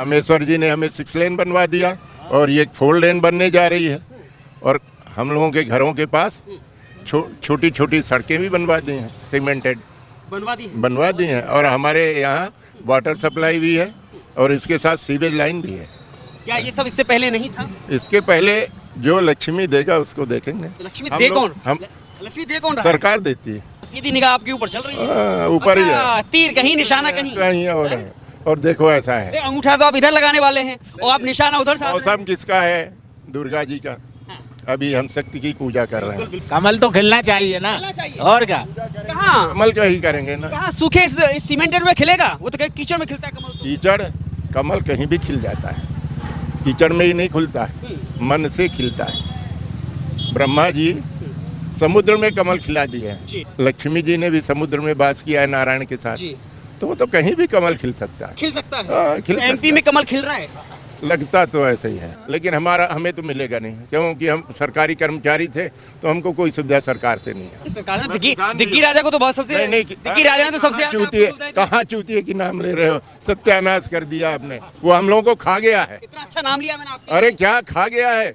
रामेश्वर जी ने हमें 6 लेन बनवा दिया और ये 4 लेन बनने जा रही है और हम लोगों के घरों के पास छोटी छोटी सड़कें भी बनवा दी हैं, सीमेंटेड बनवा दी हैं और हमारे यहाँ वाटर सप्लाई भी है और इसके साथ सीवेज लाइन भी है। क्या ये सब इससे पहले नहीं था? इसके पहले जो लक्ष्मी देगा उसको देखेंगे। लक्ष्मी दे कौन? लक्ष्मी दे कौन रहा है? सरकार देती है। सीधी निगाह आपके ऊपर चल रही है। ऊपर ही अच्छा, है, तीर कहीं निशाना कहीं कहीं और देखो ऐसा है। अंगूठा तो आप इधर लगाने वाले हैं और आप निशाना उधर साध रहे हैं। मौसम किसका है? दुर्गा जी का। अभी हम शक्ति की पूजा कर रहे हैं। कमल तो खिलना चाहिए ना, और क्या? कहाँ कमल का ही करेंगे ना। कहाँ सूखे सीमेंटेड में खिलेगा? वो तो कहीं कीचड़ में खिलता है कमल तो। कीचड़ कमल कहीं भी खिल जाता है, कीचड़ में ही नहीं खुलता है, मन से खिलता है। ब्रह्मा जी समुद्र में कमल खिला दिए हैं, लक्ष्मी जी ने भी समुद्र में वास किया है नारायण के साथ, तो वो तो कहीं भी कमल खिल सकता है। खिल सकता है। खिल तो एमपी में कमल खिल रहा है। लगता तो ऐसे ही है, लेकिन हमें तो मिलेगा नहीं, क्योंकि हम सरकारी कर्मचारी थे तो हमको कोई सुविधा सरकार से नहीं है। सरकार ने दिग्गी राजा को तो बहुत सबसे दिग्गी राजा ने तो सबसे कहाँ चूतिए की नाम ले रहे हो? सत्यानाश कर दिया आपने, वो हम लोगों को खा गया है। इतना अच्छा नाम लिया मैंने आपका। अरे क्या खा गया है?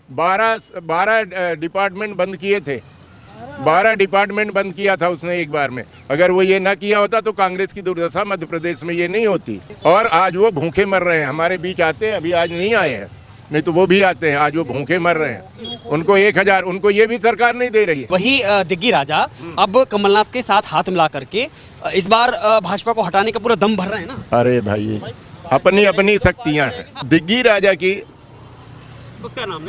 12 डिपार्टमेंट बंद किए थे, 12 डिपार्टमेंट बंद किया था उसने एक बार में। अगर वो ये ना किया होता तो कांग्रेस की दुर्दशा मध्य प्रदेश में ये नहीं होती। और आज वो भूखे मर रहे हैं, हमारे बीच आते हैं, अभी आज नहीं आए हैं, नहीं तो वो भी आते हैं। आज वो भूखे मर रहे हैं, उनको 1000, उनको ये भी सरकार नहीं दे रही है। वही दिग्गी राजा अब कमलनाथ के साथ हाथ मिला करके इस बार भाजपा को हटाने का पूरा दम भर रहे हैं ना। अरे भाई, अपनी अपनी शक्तियाँ हैं दिग्गी राजा की। उसका नाम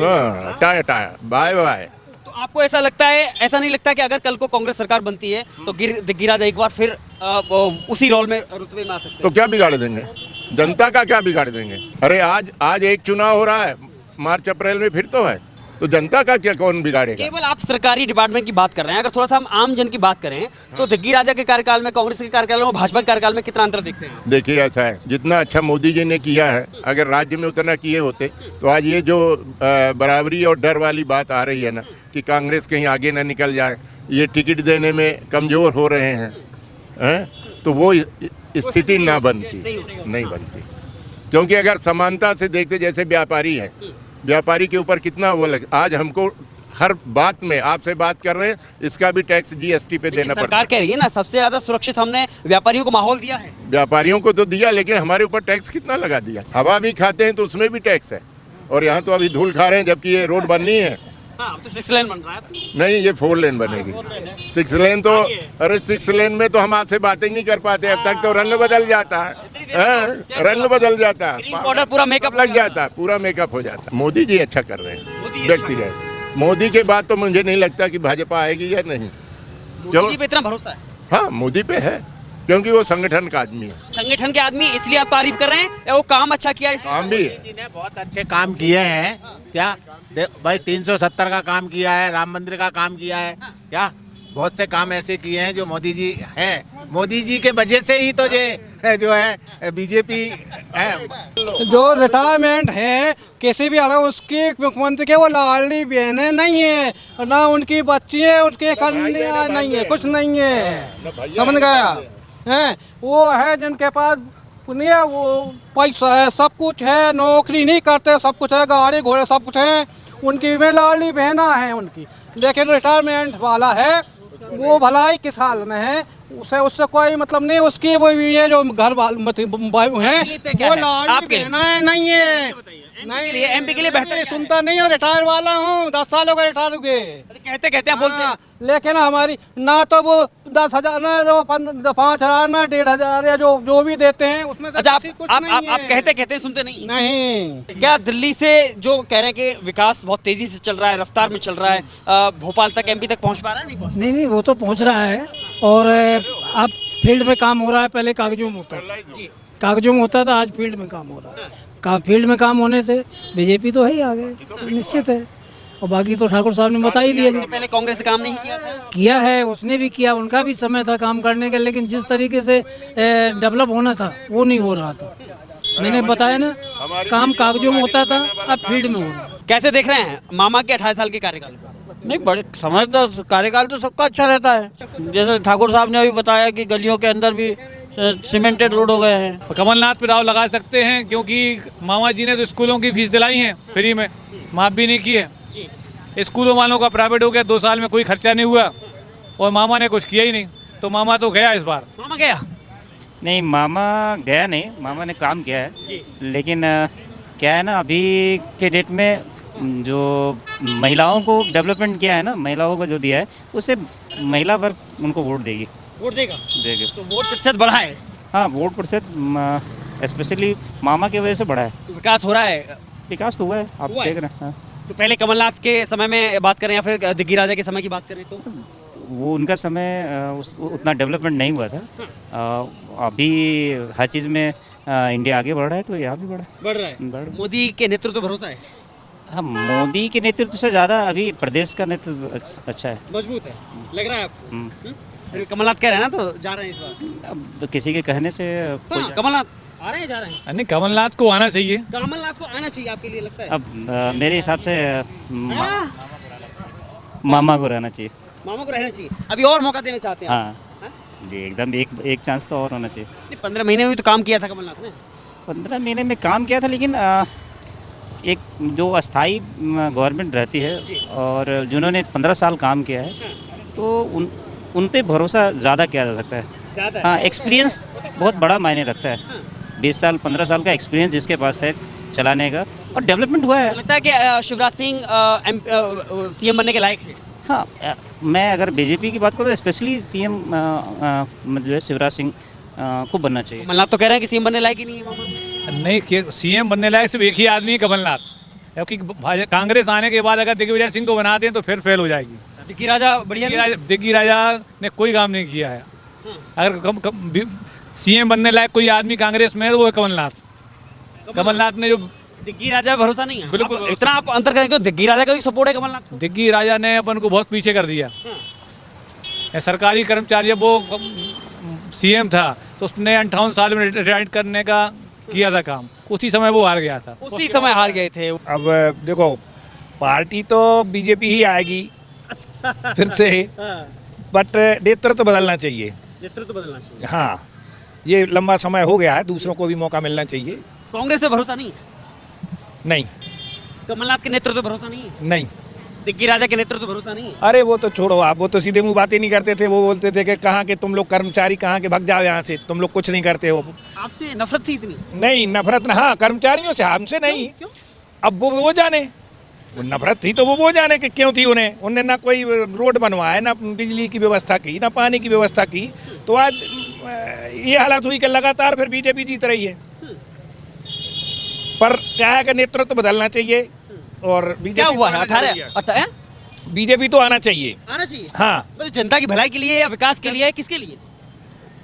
टाया टाया बाय बाय। तो आपको ऐसा लगता है, ऐसा नहीं लगता कि अगर कल को कांग्रेस सरकार बनती है तो दिग्गी राजा एक बार फिर उसी रोल में रुतबे में आ सकते हैं? तो क्या बिगाड़ देंगे? जनता का क्या बिगाड़ देंगे? अरे आज एक चुनाव हो रहा है, मार्च अप्रैल में फिर तो है, तो जनता का क्या कौन बिगाड़ेगा? केवल आप सरकारी डिपार्टमेंट की बात कर रहे हैं, अगर थोड़ा सा हम आम जन की बात करें तो दिग्गी राजा के कार्यकाल में, कांग्रेस के कार्यकाल में, भाजपा के कार्यकाल में कितना अंतर देखते हैं? देखिए ऐसा है, जितना अच्छा मोदी जी ने किया है, अगर राज्य में उतना किए होते तो आज ये जो बराबरी और डर वाली बात आ रही है ना कि कांग्रेस कहीं आगे ना निकल जाए, ये टिकट देने में कमजोर हो रहे हैं, तो वो स्थिति ना बनती, नहीं बनती। क्योंकि अगर समानता से देखते, जैसे व्यापारी है, व्यापारी के ऊपर कितना वो आज हमको हर बात में आपसे बात कर रहे हैं, इसका भी टैक्स जीएसटी पे देना पड़ता है। सरकार कह रही है ना सबसे ज्यादा सुरक्षित हमने व्यापारियों को माहौल दिया है। व्यापारियों को तो दिया, लेकिन हमारे ऊपर टैक्स कितना लगा दिया? हवा भी खाते हैं तो उसमें भी टैक्स है, और यहाँ तो अभी धूल खा रहे हैं, जबकि ये रोड बननी है। हाँ, तो 6 लेन बन रहा है। नहीं, ये 4 लेन बनेगी। 6 लेन तो, अरे 6 लेन में तो हम आपसे बातें नहीं कर पाते, अब तक तो रंग बदल जाता है, रंग बदल जाता है, पाउडर पूरा मेकअप लग जाता है, पूरा मेकअप हो जाता है। मोदी जी अच्छा कर रहे हैं व्यक्तिगत। मोदी के बाद तो मुझे नहीं लगता कि भाजपा आएगी या नहीं। मोदी जी पे इतना भरोसा है? हाँ, मोदी पे है, क्योंकि वो संगठन का आदमी है। संगठन के आदमी इसलिए आप तारीफ कर रहे हैं या वो काम अच्छा किया? काम भी मोदी जी ने बहुत अच्छे काम किए हैं। क्या भाई 370 का काम किया है, राम मंदिर का काम किया है, क्या बहुत से काम ऐसे किए हैं जो मोदी जी हैं। मोदी जी के वजह से ही तो ये जो है बीजेपी है। जो रिटायरमेंट है किसी भी अलग उसकी मुख्यमंत्री के, वो लाडली बहनें नहीं है, ना उनकी बच्ची है, उसके कन्या नहीं है, कुछ नहीं है, समझ गया है? वो है जिनके पास वो पैसा है, सब कुछ है, नौकरी नहीं करते, सब कुछ है, गाड़ी घोड़े सब कुछ है, उनकी में लाडली बहना है उनकी। लेकिन रिटायरमेंट वाला है वो भलाई किस हाल में है, उससे कोई मतलब नहीं। उसकी वो ये जो घर वाले हैं वो लाडली बहना है, नहीं है, नहीं। एमपी के लिए बेहतर सुनता नहीं हूँ, रिटायर वाला हूँ, 10 साल हो गए रिटायर हुए। कहते हैं बोलते हैं, लेकिन हमारी ना तो वो 10,000 ना 5,000 ना 1,500 या जो भी देते हैं उसमें। अच्छा, आप कहते सुनते नहीं। क्या दिल्ली से जो कह रहे हैं कि विकास बहुत तेजी से चल रहा है, रफ्तार में चल रहा है, भोपाल तक, एमपी तक पहुंच पा रहा है? नहीं, वो तो पहुंच रहा है। और अब फील्ड में काम हो रहा है, पहले कागजों में होता था, आज फील्ड में काम हो रहा है। फील्ड में काम होने से बीजेपी तो है ही आगे, तो निश्चित है। और बाकी तो ठाकुर साहब ने बता ही दिया। पहले कांग्रेस ने काम नहीं किया था? किया है, उसने भी किया, उनका भी समय था काम करने का, लेकिन जिस तरीके से डेवलप होना था वो नहीं हो रहा था। मैंने बताया ना, काम कागजों में होता था, अब फील्ड में हो रहा है। कैसे देख रहे हैं मामा के 18 साल के कार्यकाल को? नहीं, बड़े समझदार कार्यकाल तो सबका अच्छा रहता है। जैसे ठाकुर साहब ने अभी बताया कि गलियों के अंदर भी सीमेंटेड रोड हो गए हैं। कमलनाथ पे दाव लगा सकते हैं क्योंकि मामा जी ने तो स्कूलों की फीस दिलाई है फ्री में, माफ भी नहीं की है। स्कूलों वालों का प्राइवेट हो गया, 2 साल में कोई खर्चा नहीं हुआ और मामा ने कुछ किया ही नहीं, तो मामा तो गया इस बार। मामा गया नहीं, मामा गया नहीं, मामा ने काम किया है। लेकिन क्या है ना, अभी के डेट में जो महिलाओं को डेवलपमेंट किया है ना, महिलाओं को जो दिया है, उससे महिला वर्ग उनको वोट देगी। वोट देगा देगी। तो वोट प्रतिशत बढ़ा है, हाँ, वोट प्रतिशत स्पेशली मामा की वजह से बढ़ा है। तो विकास हो रहा है। विकास तो हुआ है, आप हुआ है। देख रहे हैं। हाँ। तो पहले कमलनाथ के समय में बात करें या फिर दिग्गी राजा के समय की बात करें तो वो उनका समय उतना डेवलपमेंट नहीं हुआ था। अभी हर चीज़ में इंडिया आगे बढ़ रहा है, तो यहाँ भी बढ़ रहा है। मोदी के नेतृत्व पर भरोसा है, हाँ, मोदी के नेतृत्व से ज़्यादा अभी प्रदेश का नेतृत्व अच्छा है, मजबूत है, लग रहा है आपको। फिर कमलनाथ कह रहे हैं ना, तो जा रहे हैं इस बार। अब किसी के कहने से हाँ, कमलनाथ आ रहे हैं, जा रहे हैं। नहीं, कमलनाथ को आना चाहिए। कमलनाथ को आना चाहिए आपके लिए लगता है? अब मेरे हिसाब से मामा को रहना चाहिए। मामा को रहना चाहिए। अभी और मौका देना चाहते हैं आप? हाँ जी, एकदम एक चांस तो और होना चाहिए। नहीं, 15 महीने में भी तो काम किया था कमलनाथ ने। 15 महीने में काम किया था, लेकिन एक जो अस्थाई गवर्नमेंट रहती है और जिन्होंने 15 साल काम किया है, तो उन पे भरोसा ज़्यादा किया जा सकता है। ज़्यादा हाँ, एक्सपीरियंस बहुत बड़ा मायने रखता है। 20 साल 15 साल का एक्सपीरियंस जिसके पास है चलाने का, और डेवलपमेंट हुआ है। लगता है कि शिवराज सिंह सीएम बनने के लायक है। हाँ, मैं अगर बीजेपी की बात करूँ तो स्पेशली सीएम जो है शिवराज सिंह को बनना चाहिए। कमलनाथ तो कह रहे हैं कि सीएम बनने लायक ही नहीं है मामा। नहीं, सीएम बनने लायक सिर्फ एक ही आदमी है, कमलनाथ। क्योंकि कांग्रेस आने के बाद अगर दिग्विजय सिंह को बनाते हैं तो फिर फेल हो जाएगी। दिग्गी राजा बढ़िया दिग्गी राजा ने कोई काम नहीं किया है। अगर सीएम बनने लायक कोई आदमी कांग्रेस में है तो वो है कमलनाथ। कमलनाथ ने जो दिग्गी राजा पे भरोसा नहीं है। बिल्कुल। आप इतना आप अंतर करें, क्यों दिग्गी राजा का भी सपोर्ट है कमलनाथ को? दिग्गी राजा ने अपन को बहुत पीछे कर दिया। सरकारी कर्मचारी, वो सीएम था तो उसने 58 साल में रिटायर्ड करने का किया था काम, उसी समय वो हार गया था। उसी समय हार गए थे। अब देखो, पार्टी तो बीजेपी ही आएगी फिर से, बट नेतृत्व तो बदलना चाहिए। नेतृत्व बदलना चाहिए। हाँ, ये लंबा समय हो गया है, दूसरों को भी मौका मिलना चाहिए। कांग्रेस पे भरोसा नहीं है? नहीं, कमलनाथ के नेतृत्व पे भरोसा नहीं है? नहीं। दिग्गी राजा के नेतृत्व पे भरोसा नहीं है? अरे वो तो छोड़ो आप, वो तो सीधे मुंह बातें नहीं करते थे। वो बोलते थे कि कहाँ के तुम लोग कर्मचारी, कहाँ के, भाग जाओ यहाँ से, तुम लोग कुछ नहीं करते हो। आपसे नफरत थी इतनी? नहीं, नफरत ना, हाँ, कर्मचारियों से, हमसे नहीं। क्यों? अब वो जाने, वो नफरत थी तो वो जाने कि क्यों थी उन्हें। उन्हें ना कोई रोड बनवाया, ना बिजली की व्यवस्था की, ना पानी की व्यवस्था की, तो आज ये हालत हुई कि लगातार फिर बीजेपी जीत रही है। पर क्या है कि नेतृत्व बदलना चाहिए और बीजेपी क्या हुआ है? 18 बीजेपी तो आना चाहिए। आना चाहिए। हाँ, मतलब जनता की भलाई के लिए या विकास के लिए या किसके लिए?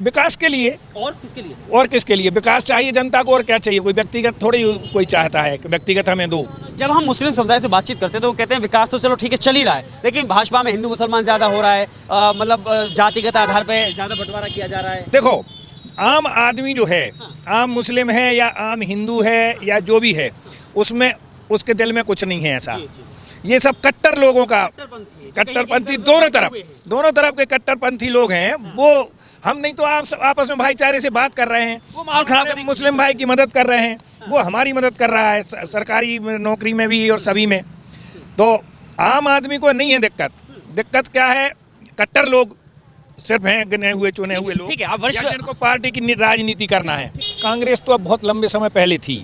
विकास के लिए। और किसके लिए? और किसके लिए? विकास चाहिए जनता को, और क्या चाहिए? कोई व्यक्तिगत थोड़ी कोई चाहता है कि व्यक्तिगत हमें दो। जब हम मुस्लिम समुदाय से बातचीत करते हैं तो वो कहते हैं विकास तो चलो ठीक है चल ही रहा है, लेकिन भाजपा में हिंदू मुसलमान ज्यादा हो रहा है, मतलब जातिगत आधार पे ज्यादा बंटवारा किया जा रहा है। देखो, आम आदमी जो है, आम मुस्लिम है या आम हिंदू है या जो भी है, उसमें उसके दिल में कुछ नहीं है ऐसा। ये सब कट्टर लोगों का, कट्टरपंथी दोनों तरफ के कट्टरपंथी लोग हैं। वो हम नहीं तो आप आपस में भाईचारे से बात कर रहे हैं। वो माहौल खराब करने की मुस्लिम भाई की मदद कर रहे हैं, वो हमारी मदद कर रहा है, सरकारी नौकरी में भी और सभी में। तो आम आदमी को नहीं है दिक्कत। दिक्कत क्या है? कट्टर लोग सिर्फ हैं, गिने हुए चुने हुए लोग, ठीक है, आप वरिष्ठ- या जिनको पार्टी की राजनीति करना है। कांग्रेस तो अब बहुत लंबे समय पहले थी,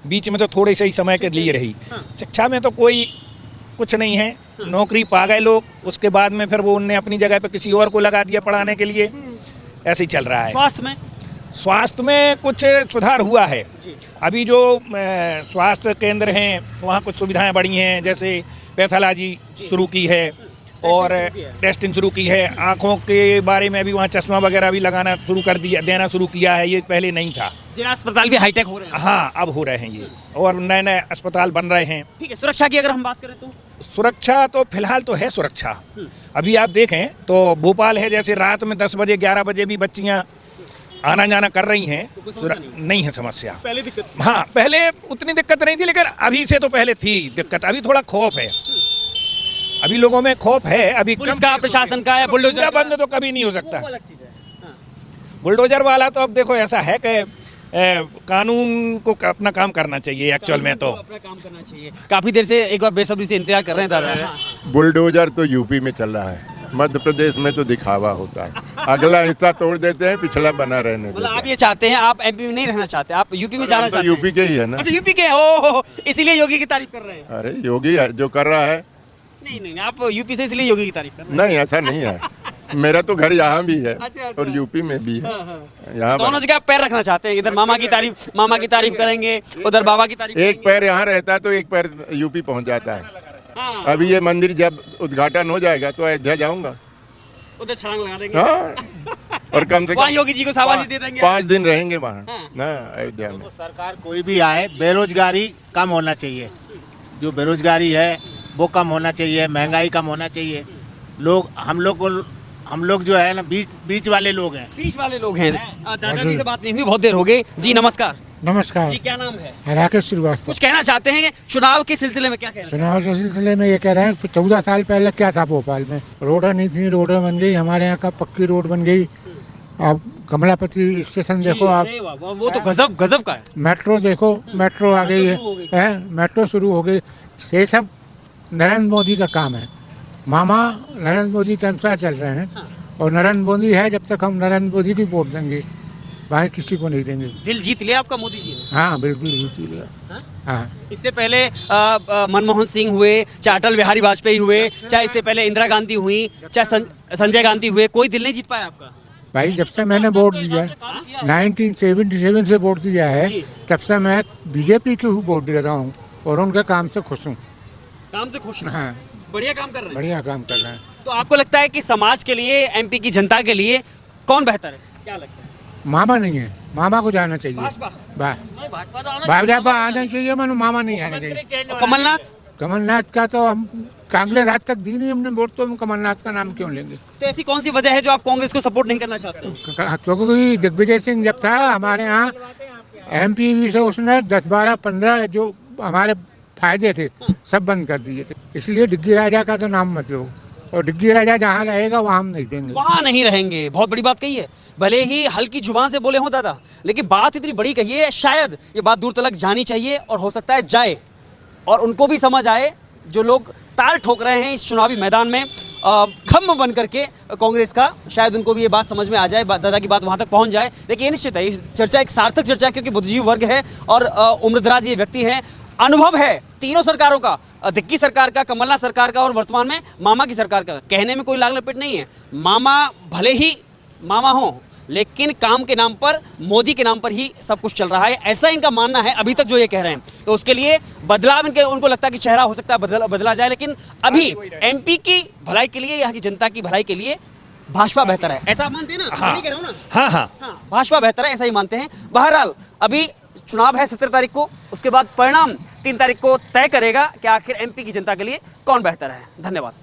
बीच में तो थोड़े से ही समय के लिए रही। शिक्षा में तो कोई कुछ नहीं है, नौकरी पा गए लोग, उसके बाद में फिर वो उनने अपनी जगह पे किसी और को लगा दिया पढ़ाने के लिए। ऐसे ही चल रहा है। स्वास्थ्य में कुछ सुधार हुआ है। अभी जो स्वास्थ्य केंद्र हैं वहाँ कुछ सुविधाएं बढ़ी हैं, जैसे पैथोलॉजी शुरू की है और टेस्टिंग शुरू की है। आँखों के बारे में भी वहाँ चश्मा वगैरह भी लगाना शुरू कर दिया, देना शुरू किया है। ये पहले नहीं था। जिला अस्पताल भी हाईटेक हो रहे हैं। हाँ, अब हो रहे हैं ये, और नए नए अस्पताल बन रहे हैं। ठीक है, सुरक्षा की अगर हम बात करें तो सुरक्षा तो फिलहाल तो है सुरक्षा। अभी आप देखें तो भोपाल है, जैसे रात में 10 बजे 11 बजे भी बच्चियाँ आना जाना कर रही हैं, नहीं है समस्या। पहले दिक्कत, हाँ, पहले उतनी दिक्कत नहीं थी, लेकिन अभी से तो पहले थी दिक्कत। अभी थोड़ा खौफ है, अभी लोगों में खौफ है। अभी पुलिस का, प्रशासन का या बुलडोजर पूरा का? बंद तो कभी नहीं हो सकता। वो अलग चीज़ है। हाँ। बुलडोजर वाला तो अब देखो ऐसा है कि कानून को अपना काम करना चाहिए एक्चुअल में तो। अपना काम करना चाहिए। काफी देर से एक बार बेसब्री से इंतजार कर रहे हैं दादा। हाँ। बुलडोजर तो यूपी में चल रहा है, मध्य प्रदेश में तो दिखावा होता है। अगला हिस्सा तोड़ देते हैं, पिछला बना रहने देते मतलब हैं। आप ये चाहते हैं, आप एमपी में नहीं रहना चाहते, आप यूपी में जाना तो चाहते हैं। यूपी के ही है ना। अच्छा यूपी के हो, इसीलिए योगी की तारीफ कर रहे हैं। अरे योगी है जो कर रहा है। नहीं नहीं आप यूपी से इसलिए योगी की तारीफ कर रहे नहीं ऐसा नहीं है, मेरा तो घर यहाँ भी है अच्छा, अच्छा। और यूपी में भी है। हैं। यहाँ दोनों जगह आप पैर रखना चाहते हैं, इधर मामा की तारीफ करेंगे, उधर बाबा की तारीफ एक पैर यहाँ रहता है तो एक पैर यूपी पहुँच जाता है। हाँ, अभी ये मंदिर जब उद्घाटन हो जाएगा तो अयोध्या जाऊंगा। उधर छलांग लगा देंगे। हाँ और कम से वहाँ कम योगी जी को शाबाशी दे देंगे। 5 दिन रहेंगे वहाँ हाँ। ना अयोध्या में। सरकार कोई भी आए, बेरोजगारी कम होना चाहिए। जो बेरोजगारी है वो कम होना चाहिए, महंगाई कम होना चाहिए। हम लोग जो है ना बीच वाले लोग हैं। बीच वाले लोग हैं। दादाजी से बात नहीं हुई बहुत देर हो गई जी। नमस्कार नमस्कार। जी, क्या नाम है? राकेश श्रीवास्तव। कुछ कहना चाहते हैं चुनाव के सिलसिले में? क्या कहना चाहते चुनाव के सिलसिले में ये कह रहे हैं कि 14 साल पहले क्या था भोपाल में, रोडें नहीं थी, रोडें बन गई, हमारे यहाँ का पक्की रोड बन गई। आप कमलापति स्टेशन हैं? देखो, आप अरे वाह, वाह, वो तो गजब का है। मेट्रो देखो, मेट्रो आ गई है, मेट्रो शुरू हो गई। ये सब नरेंद्र मोदी का काम है। मामा नरेंद्र मोदी के अनुसार चल रहे हैं और नरेंद्र मोदी है, जब तक हम नरेंद्र मोदी की वोट देंगे, बाकी किसी को नहीं देंगे। दिल जीत लिया आपका मोदी जी ने? हाँ बिल्कुल जीत लिया। हाँ इससे पहले मनमोहन सिंह हुए, चाहे अटल बिहारी वाजपेयी हुए, चाहे इससे पहले इंदिरा गांधी हुई, चाहे संजय गांधी हुए, कोई दिल नहीं जीत पाया आपका? भाई जब से मैंने वोट दिया 1977 से वोट दिया है, तब से मैं बीजेपी के ही वोट दे रहा हूँ और उनके काम से खुश हूँ। काम से खुश हैं? हाँ बढ़िया काम कर रहे हैं। बढ़िया काम कर रहे हैं। तो आपको लगता है कि समाज के लिए, एमपी की जनता के लिए कौन बेहतर है? क्या लगता है? मामा नहीं है, मामा को जाना चाहिए। भाजपा? भाजपा आना चाहिए, मनु मामा नहीं आना चाहिए। और कमलनाथ? कमलनाथ का तो हम कांग्रेस आज तक दी नहीं हमने वोट, तो हम कमलनाथ का नाम क्यों लेंगे? तो ऐसी कौन सी वजह है जो आप कांग्रेस को सपोर्ट नहीं करना चाहते? क्योंकि दिग्विजय सिंह जब था हमारे यहाँ एमपी से, उसने 10, 12, 15 जो हमारे फायदे थे सब बंद कर दिए थे। इसलिए डिग्गी राजा का तो नाम मत लो, और डिग्गी राजा जहाँ रहेगा वहाँ हम नहीं देंगे। वहाँ नहीं रहेंगे। बहुत बड़ी बात कही है, भले ही हल्की जुबान से बोले हो दादा, लेकिन बात इतनी बड़ी कही है, शायद ये बात दूर तक जानी चाहिए और हो सकता है जाए और उनको भी समझ आए जो लोग ताल ठोक रहे हैं इस चुनावी मैदान में खम्भ बन करके कांग्रेस का, शायद उनको भी ये बात समझ में आ जाए, दादा की बात वहाँ तक पहुँच जाए। देखिए ये निश्चित है, इस चर्चा एक सार्थक चर्चा है क्योंकि बुद्धिजीवी वर्ग है और उम्रदराज ये व्यक्ति हैं, अनुभव है तीनों सरकारों का, दिग्गी सरकार का, कमलनाथ सरकार का और वर्तमान में मामा की सरकार का। कहने में कोई लाग लपेट नहीं है। मामा भले ही मामा हो, लेकिन काम के नाम पर, मोदी के नाम पर ही सब कुछ चल रहा है, ऐसा इनका मानना है अभी तक जो ये कह रहे हैं। तो उसके लिए बदलाव उनको लगता है कि चेहरा हो सकता है बदला जाए, लेकिन अभी एमपी की भलाई के लिए, यहाँ की जनता की भलाई के लिए भाजपा बेहतर है, ऐसा मानते हैं ना? हाँ। नहीं कह रहा हूं ना? हाँ हाँ हाँ, भाजपा बेहतर है, ऐसा ही मानते हैं। बहरहाल अभी चुनाव है 17 तारीख को, उसके बाद परिणाम 3 तारीख को तय करेगा कि आखिर एमपी की जनता के लिए कौन बेहतर है। धन्यवाद।